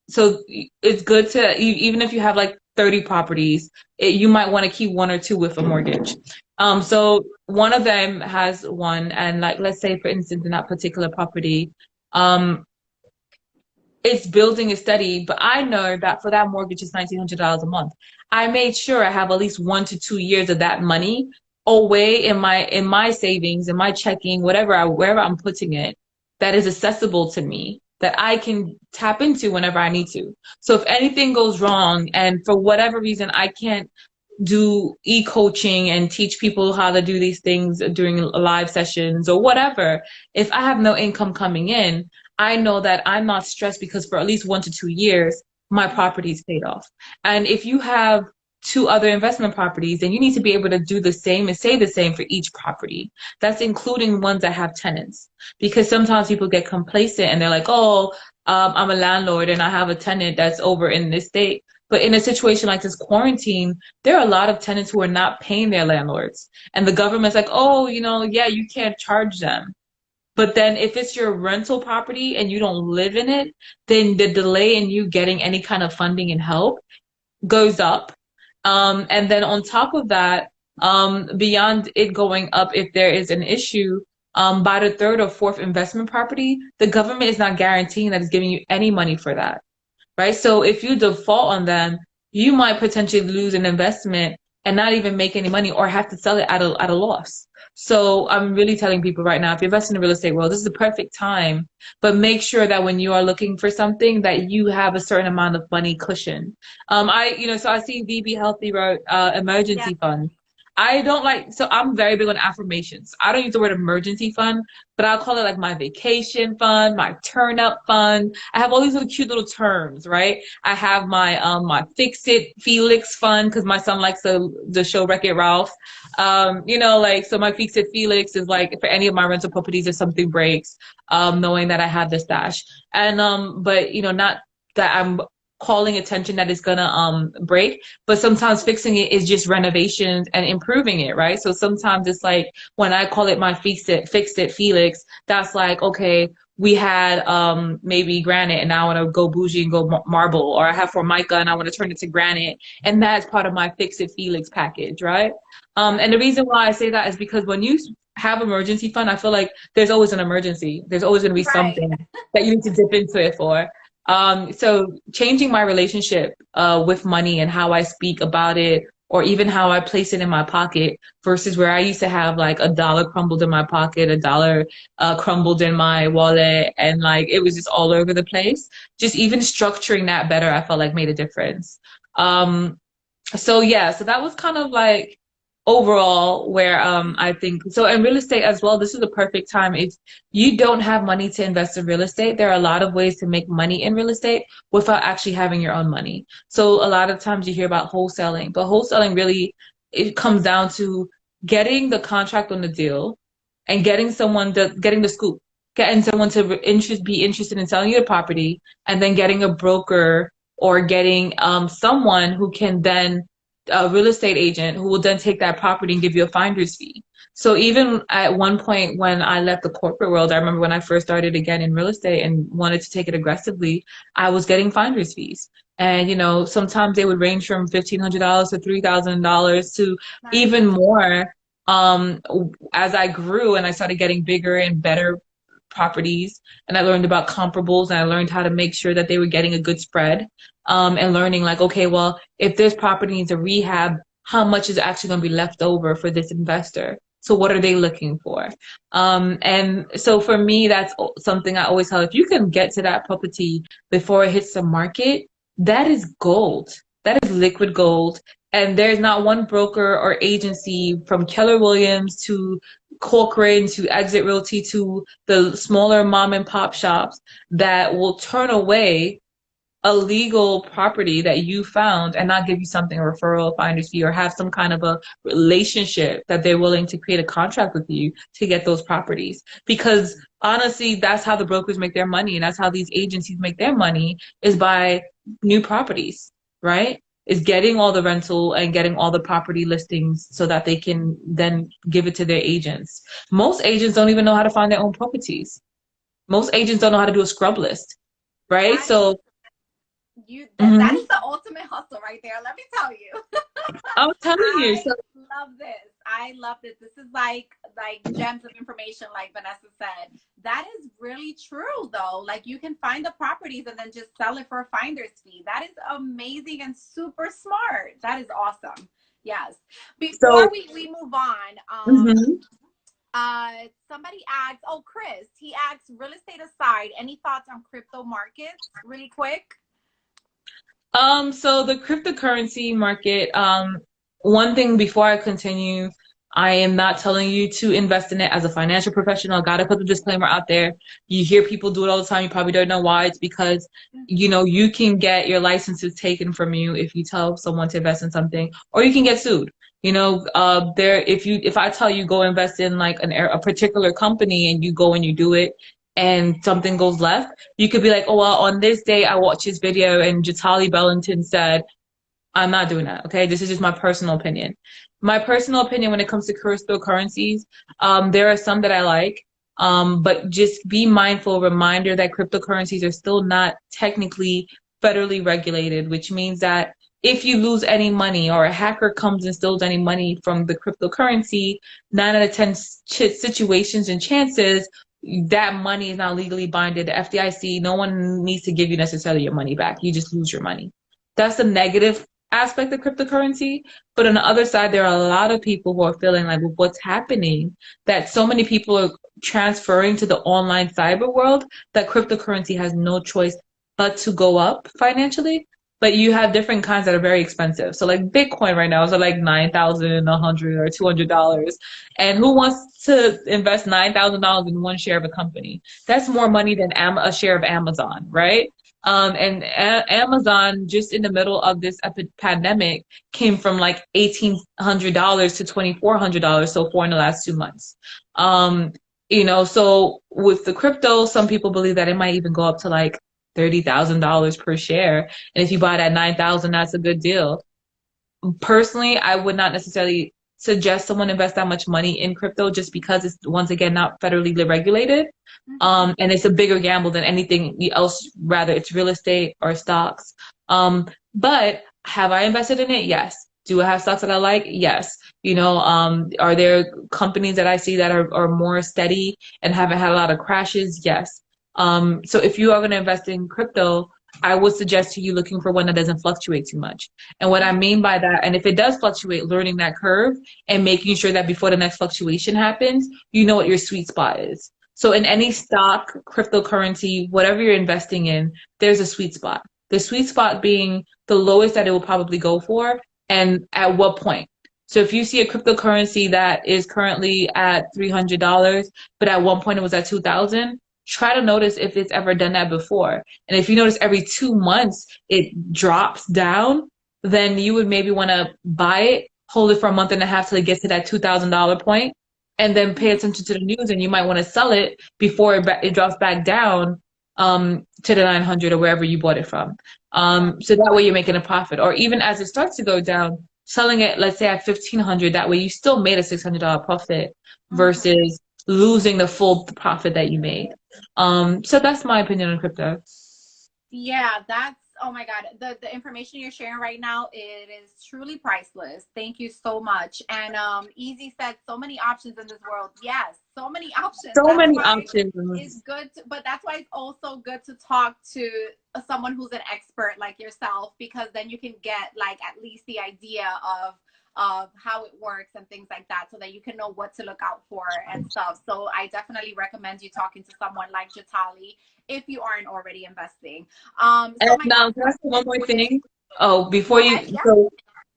So it's good to, even if you have like 30 properties, you might want to keep 1 or 2 with a mortgage. So one of them has one, and like, let's say for instance, in that particular property, it's building is steady, but I know that for that mortgage is $1,900 a month. I made sure I have at least 1 to 2 years of that money away in my savings, in my checking, wherever I'm putting it, that is accessible to me, that I can tap into whenever I need to. So if anything goes wrong and for whatever reason I can't do e-coaching and teach people how to do these things during live sessions or whatever, if I have no income coming in, I know that I'm not stressed because for at least 1 to 2 years, my property is paid off. And if you have 2 other investment properties, then you need to be able to do the same and say the same for each property. That's including ones that have tenants. Because sometimes people get complacent and they're like, oh, I'm a landlord and I have a tenant that's over in this state. But in a situation like this quarantine, there are a lot of tenants who are not paying their landlords. And the government's like, oh, yeah, you can't charge them. But then if it's your rental property and you don't live in it, then the delay in you getting any kind of funding and help goes up. And then on top of that, beyond it going up, if there is an issue, by the 3rd or 4th investment property, the government is not guaranteeing that it's giving you any money for that, right? So if you default on them, you might potentially lose an investment and not even make any money or have to sell it at a loss. So I'm really telling people right now, if you invest in the real estate world, this is the perfect time, but make sure that when you are looking for something that you have a certain amount of money cushion. So I see VB Healthy wrote emergency fund. So I'm very big on affirmations. I don't use the word emergency fund, but I'll call it like my vacation fund, my turn up fund. I have all these little cute little terms, right? I have my Fix It Felix fund because my son likes the show Wreck-It Ralph. So my Fix It Felix is like for any of my rental properties if something breaks, knowing that I have the stash. And but not that I'm calling attention that it's gonna break, but sometimes fixing it is just renovations and improving it, right? So sometimes it's like when I call it my fix it Felix, that's like, okay, we had maybe granite and now I want to go bougie and go marble, or I have Formica and I want to turn it to granite, and that's part of my Fix It Felix package, right? And the reason why I say that is because when you have emergency fund, I feel like there's always an emergency. There's always going to be Right. something that you need to dip into it for. So changing my relationship with money and how I speak about it, or even how I place it in my pocket versus where I used to have like a dollar crumbled in my pocket, a dollar crumbled in my wallet, and like it was just all over the place. Just even structuring that better, I felt like made a difference. Um, so yeah, so that was kind of like overall where I think so in real estate as well, this is the perfect time. If you don't have money to invest in real estate, there are a lot of ways to make money in real estate without actually having your own money. So a lot of times you hear about wholesaling, but wholesaling really it comes down to getting the contract on the deal and getting the scoop, getting someone to be interested in selling you the property, and then getting a broker or getting someone who can then a real estate agent who will then take that property and give you a finder's fee. So even at one point when I left the corporate world, I remember when I first started again in real estate and wanted to take it aggressively, I was getting finder's fees. And sometimes they would range from $1,500 to $3,000 to Nice. even more. Um, as I grew and I started getting bigger and better properties, and I learned about comparables, and I learned how to make sure that they were getting a good spread, and learning like, okay, well, if this property needs a rehab, how much is actually going to be left over for this investor? So what are they looking for? And so for me, that's something I always tell. If you can get to that property before it hits the market, that is gold. That is liquid gold. And there's not one broker or agency from Keller Williams to Corcoran to Exit Realty to the smaller mom and pop shops that will turn away a legal property that you found and not give you something, a referral, a finder's fee, or have some kind of a relationship that they're willing to create a contract with you to get those properties. Because honestly, that's how the brokers make their money, and that's how these agencies make their money, is by new properties, right? Is getting all the rental and getting all the property listings so that they can then give it to their agents. Most agents don't even know how to find their own properties. Most agents don't know how to do a scrub list, right? That So that mhm. is the ultimate hustle right there. Let me tell you. I'm telling you. I So, love this. I love this. This is like gems of information, like Vanessa said. That is really true though. Like you can find the properties and then just sell it for a finder's fee. That is amazing and super smart. That is awesome. Yes. Before so we move on, mhm. somebody asks, oh Chris, he asks, real estate aside, any thoughts on crypto markets really quick? So the cryptocurrency market, one thing before I continue, I am not telling you to invest in it as a financial professional. I gotta put the disclaimer out there. You hear people do it all the time. You probably don't know why. It's because, you can get your licenses taken from you if you tell someone to invest in something, or you can get sued. If I tell you go invest in like a particular company and you go and you do it and something goes left, you could be like, oh, well, on this day, I watched this video and Jatali Bellanto said, I'm not doing that. Okay. This is just my personal opinion. My personal opinion when it comes to cryptocurrencies, there are some that I like. But just be mindful, reminder that cryptocurrencies are still not technically federally regulated, which means that if you lose any money or a hacker comes and steals any money from the cryptocurrency, 9 out of 10 situations and chances that money is not legally binded. The FDIC, no one needs to give you necessarily your money back. You just lose your money. That's the negative aspect of cryptocurrency. But on the other side, there are a lot of people who are feeling like with what's happening, that so many people are transferring to the online cyber world that cryptocurrency has no choice but to go up financially. But you have different kinds that are very expensive. So like Bitcoin right now is at like 9,000, 100 or $200. And who wants to invest $9,000 in one share of a company? That's more money than a share of Amazon, right? And Amazon, just in the middle of this pandemic, came from like $1,800 to $2,400 so far in the last 2 months. So with the crypto, some people believe that it might even go up to like $30,000 per share. And if you buy that 9,000, that's a good deal. Personally, I would not necessarily suggest someone invest that much money in crypto just because it's once again not federally regulated. And it's a bigger gamble than anything else, rather it's real estate or stocks. But have I invested in it? Yes. Do I have stocks that I like? Yes. You know, are there companies that I see that are more steady and haven't had a lot of crashes? Yes. So if you are going to invest in crypto, I would suggest to you looking for one that doesn't fluctuate too much. And what I mean by that, and if it does fluctuate, learning that curve and making sure that before the next fluctuation happens, you know what your sweet spot is. So in any stock, cryptocurrency, whatever you're investing in, there's a sweet spot. The sweet spot being the lowest that it will probably go for and at what point. So if you see a cryptocurrency that is currently at $300, but at one point it was at 2,000, try to notice if it's ever done that before. And if you notice every 2 months it drops down, then you would maybe want to buy it, hold it for a month and a half till it gets to that $2,000 point, and then pay attention to the news. And you might want to sell it before it drops back down to the 900 or wherever you bought it from. So that way you're making a profit. Or even as it starts to go down, selling it, let's say at 1,500, that way you still made a $600 profit versus losing the full profit that you made. So that's my opinion on crypto. Yeah, that's, oh my God. The information you're sharing right now, it is truly priceless. Thank you so much. And Easy said so many options in this world. Yes, so many options. So That's many why it's options. good to, but that's why it's also good to talk to someone who's an expert like yourself, because then you can get like at least the idea of how it works and things like that, so that you can know what to look out for and stuff. So I definitely recommend you talking to someone like Jatali if you aren't already investing. So And my now, God, can I say one more thing? Oh, go before ahead. you, Yeah. so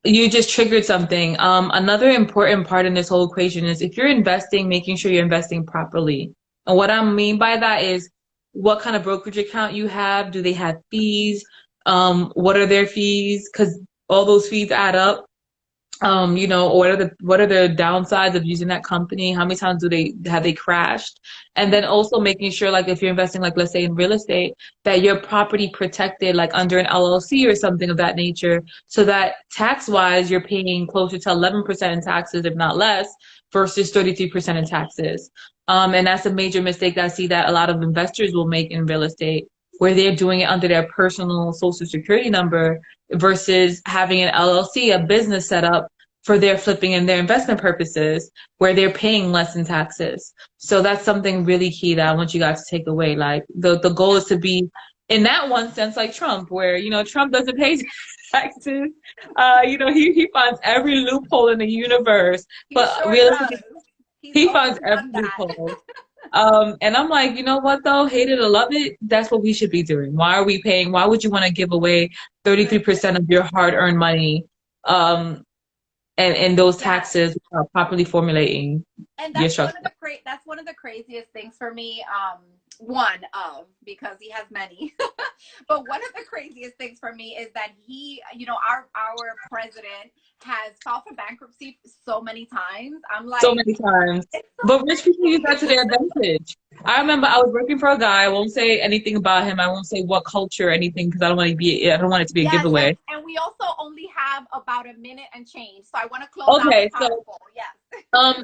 you just triggered something. Another important part in this whole equation is if you're investing, making sure you're investing properly. And what I mean by that is what kind of brokerage account you have. Do they have fees? What are their fees? Because all those fees add up. You know, what are the downsides of using that company? How many times do they have they crashed? And then also making sure, like, if you're investing, like, let's say in real estate, that your property protected, like under an LLC or something of that nature, so that tax wise you're paying closer to 11% in taxes, if not less, versus 33% in taxes. And that's a major mistake that I see that a lot of investors will make in real estate, where they're doing it under their personal social security number versus having an LLC, a business set up for their flipping and their investment purposes, where they're paying less in taxes. So that's something really key that I want you guys to take away. Like the goal is to be in that one sense like Trump, where you know Trump doesn't pay taxes. You know he finds every loophole in the universe, He but sure does. realistically He's he always finds every done that. loophole. And I'm like, you know what though? Hate it or love it, that's what we should be doing. Why are we paying? Why would you want to give away 33% of your hard-earned money, and those Yeah. taxes without properly formulating And your that's one structure? of the that's one of the craziest things for me. One of, because he has many, but one of the craziest things for me is that he, you know, our president has filed for bankruptcy so many times. I'm So like, many times. it's so But rich people use that to crazy. their advantage. I remember I was working for a guy. I won't say anything about him. I won't say what culture or anything because I don't want it to be a Yes, giveaway. and we also only have about a minute and change, so I want to close out Okay, so powerful. Yes. Um,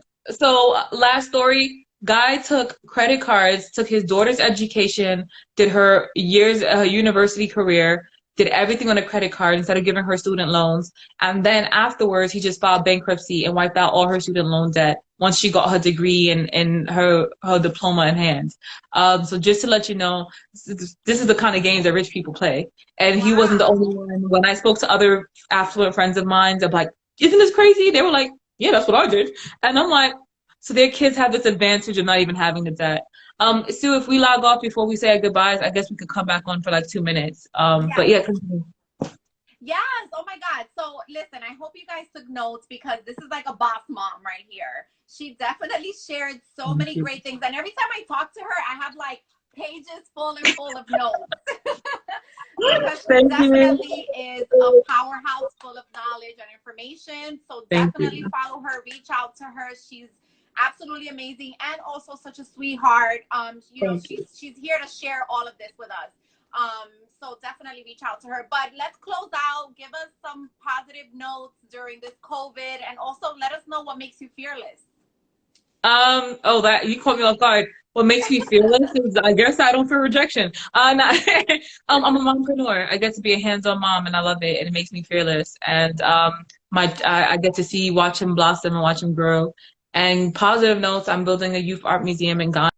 last story, guy took credit cards, took his daughter's education, did her years, university career, did everything on a credit card instead of giving her student loans. And then afterwards, he just filed bankruptcy and wiped out all her student loan debt once she got her degree and her diploma in hand. So just to let you know, this is the kind of games that rich people play. And he wasn't the only Wow. one. When I spoke to other affluent friends of mine, they're like, isn't this crazy? They were like, yeah, that's what I did. And I'm like, so their kids have this advantage of not even having the debt. Sue, if we log off before we say our goodbyes, I guess we could come back on for like 2 minutes. But Yes. yeah, continue. Yes. Oh my God. So listen, I hope you guys took notes, because this is like a boss mom right here. She definitely shared so Thank many you. great things. And every time I talk to her, I have like pages full and full of notes. Because she Thank you. definitely is a powerhouse full of knowledge and information. So Thank definitely you. follow her, reach out to her. She's absolutely amazing and also such a sweetheart. You know, Thank you. she's here to share all of this with us. Um, so definitely reach out to her. But let's close out. Give us some positive notes during this COVID, and also let us know what makes you fearless. Oh, that you caught me off guard. what makes me fearless is I guess I don't fear rejection. No, I'm a mompreneur. I get to be a hands-on mom, and I love it, and it makes me fearless. And I get to watch him blossom and watch him grow. And positive notes, I'm building a youth art museum in Ghana.